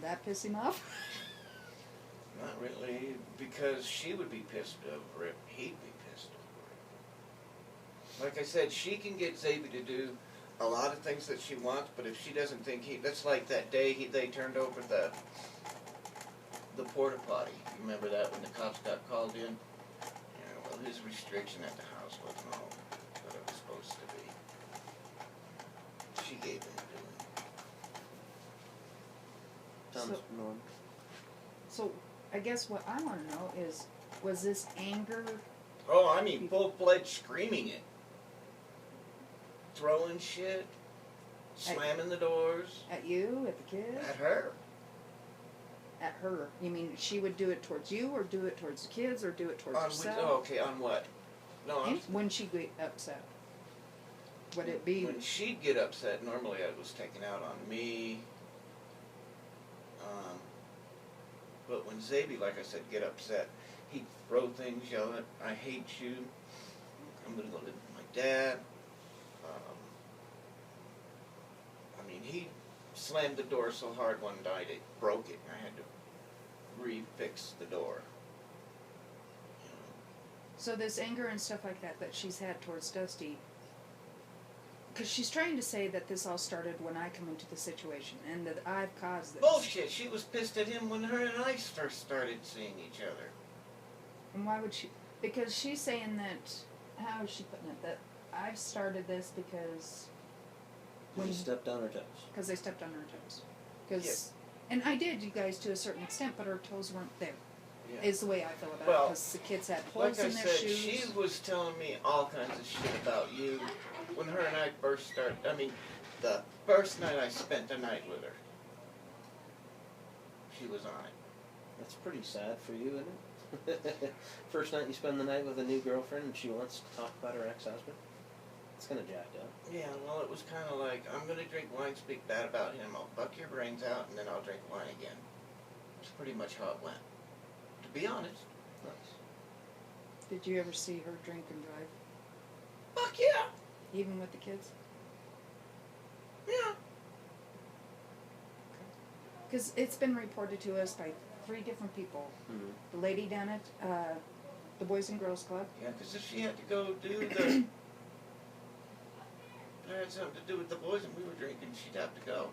That piss him off? Not really, because she would be pissed over it. He'd be pissed over it. Like I said, she can get Xavier to do a lot of things that she wants, but if she doesn't think that's like that day they turned over the porta potty. You remember that when the cops got called in? Yeah, well, his restriction at the house wasn't all what it was supposed to be. She gave him to do it. Sounds normal. So, I guess what I want to know is, was this anger? Oh, I mean, full-fledged screaming it. Throwing shit. Slamming the doors. At you? At the kids? At her. At her. You mean she would do it towards you, or do it towards the kids, or do it towards herself? Oh, okay, on what? No, When she'd get upset. Would it be... When she'd get upset, normally it was taken out on me. But when Xavier, like I said, get upset, he'd throw things, yell at, I hate you, I'm going to go live with my dad. I mean, he slammed the door so hard one night it broke it, and I had to refix the door. You know. So this anger and stuff like that she's had towards Dusty, because she's trying to say that this all started when I come into the situation, and that I've caused this. Bullshit! She was pissed at him when her and I first started seeing each other. And why would she? Because she's saying that, how is she putting it, that I've started this because... When you stepped on her toes. Because they stepped on her toes. Because, Yes. And I did, you guys, to a certain extent, but her toes weren't there. Yeah. Is the way I feel about Well, it, because the kids had holes like I in their said, shoes. she was telling me all kinds of shit about you when her and I first started. I mean, the first night I spent the night with her, she was on it. That's pretty sad for you, isn't it? First night you spend the night with a new girlfriend and she wants to talk about her ex-husband? It's kind of jacked up. Yeah, well, it was kind of like, I'm going to drink wine, speak bad about him, I'll buck your brains out, and then I'll drink wine again. That's pretty much how it went. To be honest. Nice. Did you ever see her drink and drive? Fuck yeah! Even with the kids? Yeah. Because it's been reported to us by 3 different people. Mm-hmm. The lady down at the Boys and Girls Club. Yeah, because if she had to go do the... If it had something to do with the boys and we were drinking, she'd have to go.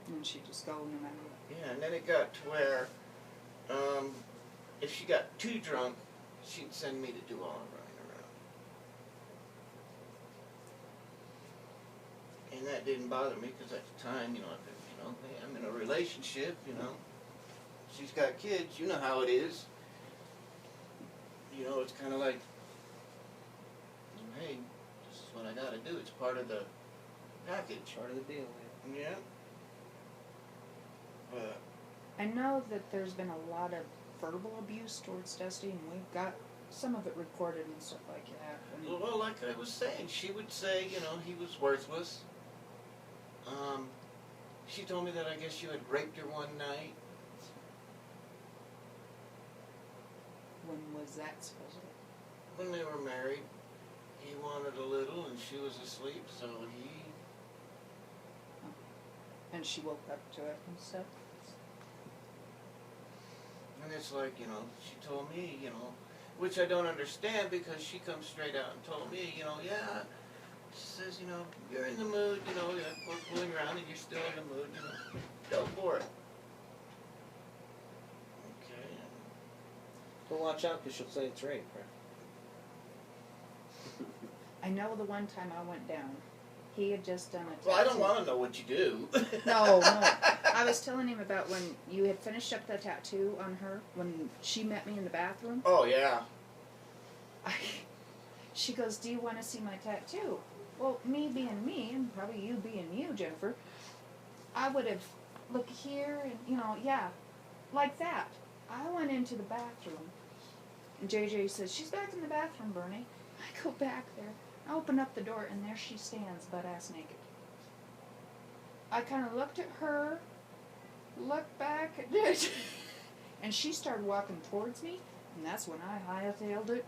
And she'd just go no matter what. Yeah, and then it got to where, if she got too drunk, she'd send me to do all the running around. And that didn't bother me because at the time, hey, I'm in a relationship, She's got kids, you know how it is. It's kind of like, hey, this is what I got to do. It's part of the package. Part of the deal, yeah. Yeah. But I know that there's been a lot of verbal abuse towards Dusty, and we've got some of it recorded and stuff like that. And well, like I was saying, she would say, he was worthless. She told me that I guess you had raped her one night. when was that supposed to be? When they were married, he wanted a little and she was asleep, so he... And she woke up to it and stuff? And it's like, she told me, which I don't understand because she comes straight out and told me, yeah, she says, you're in the mood, we're fooling around and you're still in the mood, go for it. Okay. But watch out because she'll say it's rape, right? I know the one time I went down, he had just done a tattoo. Well, I don't want to know what you do. No. I was telling him about when you had finished up the tattoo on her, when she met me in the bathroom. Oh, yeah. She goes, do you want to see my tattoo? Well, me being me, and probably you being you, Jennifer, I would have looked here and, yeah, like that. I went into the bathroom, and JJ says, she's back in the bathroom, Bernie. I go back there. I open up the door, and there she stands, butt-ass naked. I kind of looked at her, looked back at it, and she started walking towards me, and that's when I hightailed it.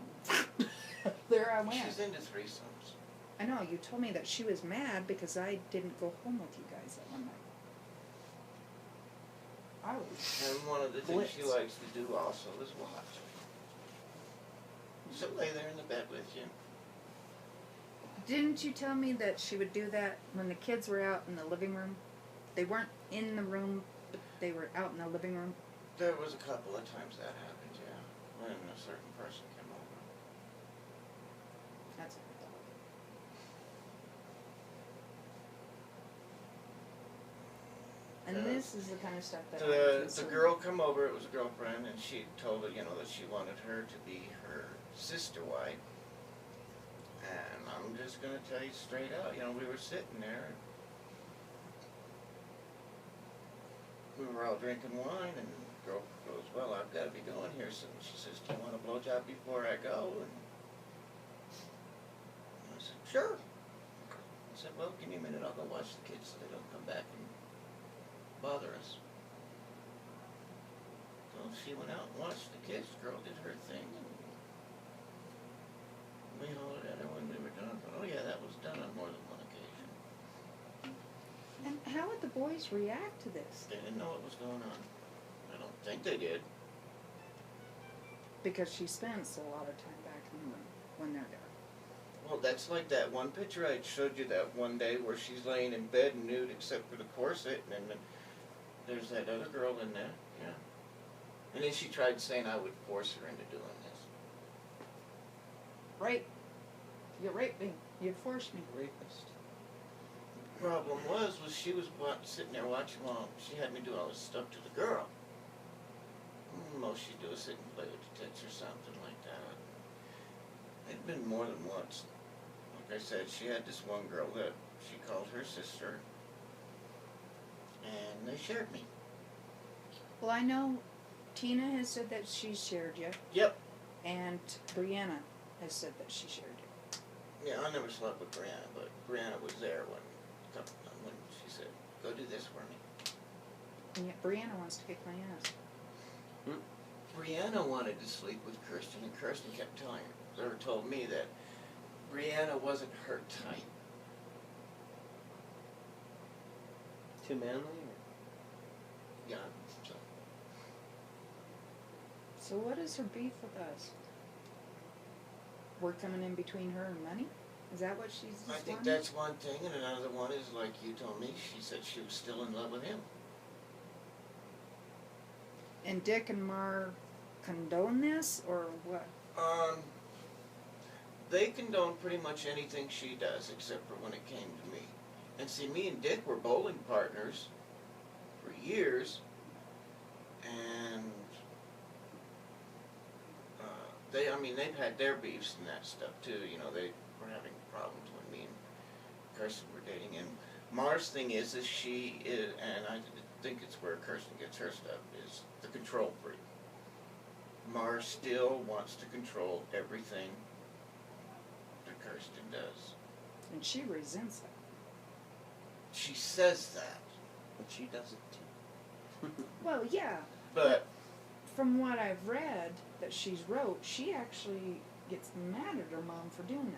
There I went. She's into threesomes. I know, you told me that she was mad because I didn't go home with you guys that one night. I was. And one of the things she Blitz. likes to do also is watch. She'll lay there in the bed with you. Didn't you tell me that she would do that when the kids were out in the living room? They weren't in the room, but they were out in the living room. There was a couple of times that happened, yeah, when a certain person came over. That's what I thought. And this is the kind of stuff that The girl come over, it was a girlfriend, and she told her, that she wanted her to be her sister wife. And I'm just gonna tell you straight out, we were sitting there, and we were all drinking wine, and the girl goes, well, I've gotta be going here soon. She says, do you want a blowjob before I go? And I said, sure. I said, well, give me a minute, I'll go watch the kids so they don't come back and bother us. So she went out and watched the kids. The girl did her thing, and we hollered at her when we were done. But, oh yeah, that was done on more than one occasion. And how would the boys react to this? They didn't know what was going on. I don't think they did. Because she spends a lot of time back in the room when they're there. Well, that's like that one picture I showed you that one day where she's laying in bed nude except for the corset, and then there's that other girl in there, yeah. And then she tried saying I would force her into doing this. Rape. You raped me. You forced me. Rapist. Problem was she was sitting there watching while she had me do all this stuff to the girl. Most she'd do is sit and play with the tits or something like that. It'd been more than once. Like I said, she had this one girl that she called her sister, and they shared me. Well, I know Tina has said that she shared you, Yep. and Brianna has said that she shared you. Yeah, I never slept with Brianna, but Brianna was there when she said, go do this for me. And yet Brianna wants to kick my ass. Brianna wanted to sleep with Kirsten, and Kirsten kept telling her, or told me that Brianna wasn't her type. Too manly? Yeah, so. So what is her beef with us? We're coming in between her and money? Is that what she's I think wanting? that's one thing, and another one is like you told me, she said she was still in love with him. And Dick and Mar condone this, or what? They condone pretty much anything she does, except for when it came to me. And see, me and Dick were bowling partners for years, and they've had their beefs and that stuff too. They were having problems when me and Kirsten were dating. And Mar's thing is she is, and I think it's where Kirsten gets her stuff, is the control freak. Mar still wants to control everything that Kirsten does. And she resents that. She says that, But she does it too. Well, yeah. but From what I've read that she's wrote, she actually gets mad at her mom for doing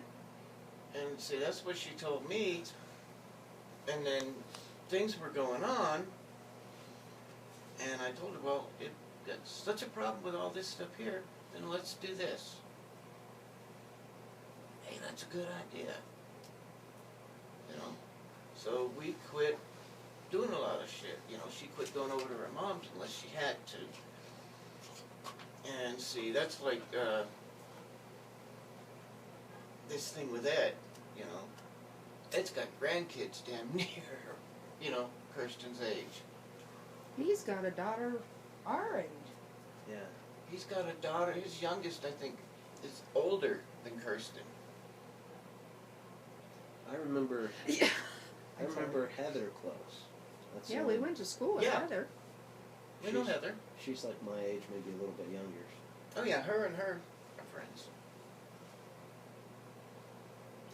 it. and see, that's what she told me. And then things were going on, and I told her, well, if that's such a problem with all this stuff here, then let's do this. Hey, that's a good idea. So we quit doing a lot of shit. She quit going over to her mom's unless she had to. And see, that's like this thing with Ed, Ed's got grandkids damn near, Kirsten's age. He's got a daughter our age. Yeah. He's got a daughter, his youngest, I think, is older than Kirsten. I remember Yeah. Heather close. That's Yeah, the we one. went to school with Yeah. Heather. We know She's- Heather. She's like my age, maybe a little bit younger. Oh yeah, her and her are friends.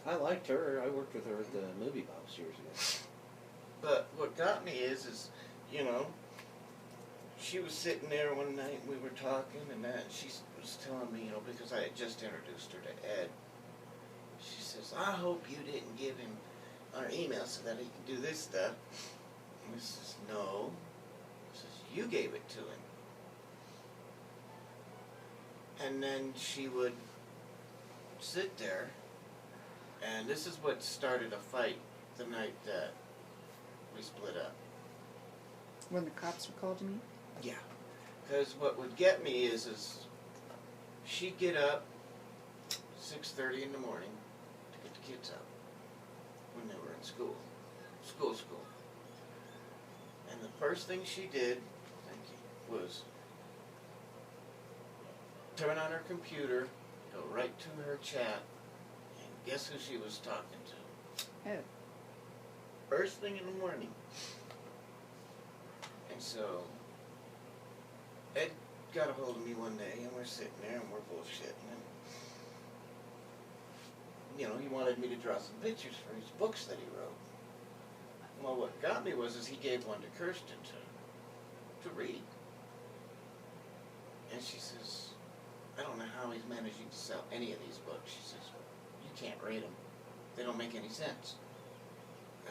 I liked her. I worked with her at the movie box years ago. But what got me is, she was sitting there one night and we were talking, and she was telling me, because I had just introduced her to Ed. She says, I hope you didn't give him our email so that he can do this stuff. And I says, no. She says, you gave it to him. And then she would sit there, and this is what started a fight the night that we split up. When the cops were called to me? Yeah. Because what would get me is she'd get up 6:30 in the morning to get the kids up when they were in school. School. And the first thing she did, thank you, was turn on her computer, go right to her chat, and guess who she was talking to? Oh. First thing in the morning. And so, Ed got a hold of me one day, and we're sitting there, and we're bullshitting, and, you know, he wanted me to draw some pictures for his books that he wrote. Well, what got me was he gave one to Kirsten to read. And she says, I don't know how he's managing to sell any of these books. She says, you can't rate them. They don't make any sense.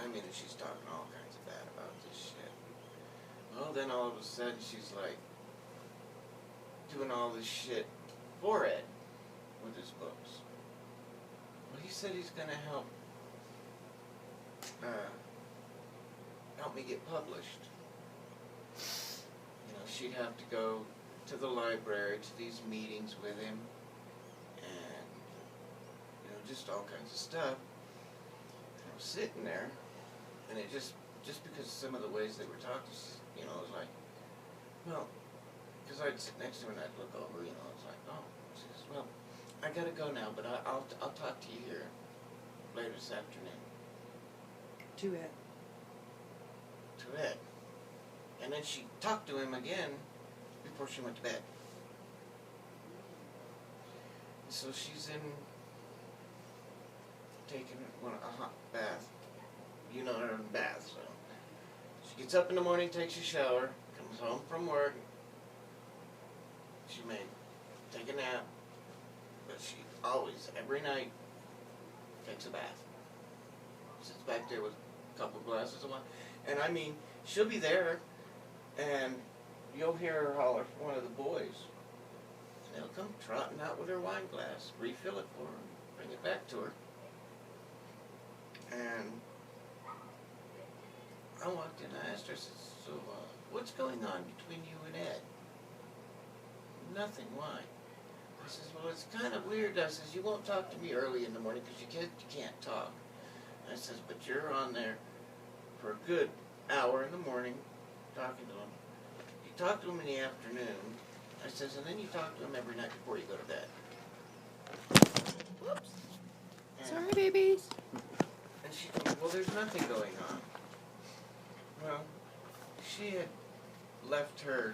I mean, she's talking all kinds of bad about this shit. Well, then all of a sudden she's like doing all this shit for Ed with his books. Well, he said he's going to help me get published. You know, she'd have to go to the library, to these meetings with him, and, you know, just all kinds of stuff. And I was sitting there, and it just because some of the ways they were talking, you know, it was like, well, because I'd sit next to her and I'd look over, you know, it's like, oh, she says, well, I gotta go now, but I'll talk to you here later this afternoon. To Ed. To Ed. And then she talked to him again before she went to bed. So she's in taking a hot bath. You know her bath, so. She gets up in the morning, takes a shower, comes home from work. She may take a nap, but she always, every night, takes a bath. Sits back there with a couple glasses of wine. And I mean, she'll be there, and you'll hear her holler for one of the boys. And they'll come trotting out with her wine glass, refill it for her, and bring it back to her. And I walked in, I asked her, I said, so what's going on between you and Ed? Nothing, why? I says, well, it's kind of weird. I says, you won't talk to me early in the morning because you can't talk. I says, but you're on there for a good hour in the morning talking to him. You talk to him in the afternoon. I says, and then you talk to him every night before you go to bed. Whoops. And, Sorry, babies. and she told me, well, there's nothing going on. Well, she had left her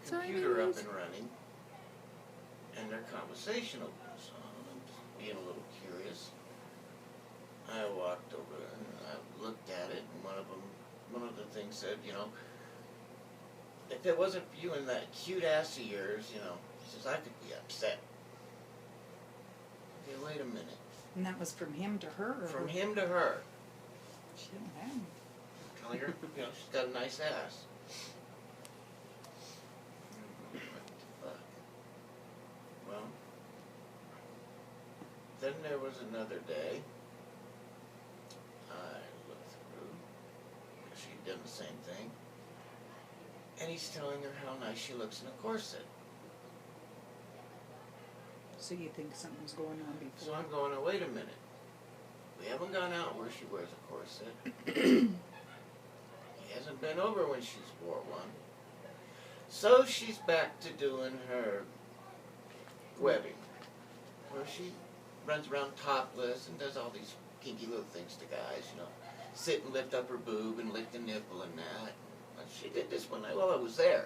computer up and running, and their conversation opened. So I'm just being a little curious. I walked over there and I looked at it, and one of the things said, you know, if it wasn't for you and that cute ass of yours, you know, he says, I could be upset. Okay, wait a minute. And that was from him to her? Or From him to her. She didn't have him. Telling her, you know, she's got a nice ass. What the fuck? Well, then there was another day. I looked through. She'd done the same thing. And he's telling her how nice she looks in a corset. So you think something's going on So before? I'm going, oh, wait a minute. We haven't gone out where she wears a corset. He hasn't been over when she's wore one. So she's back to doing her webbing, where she runs around topless and does all these kinky little things to guys, you know. Sit and lift up her boob and lick the nipple and that. And she did this one night while I was there.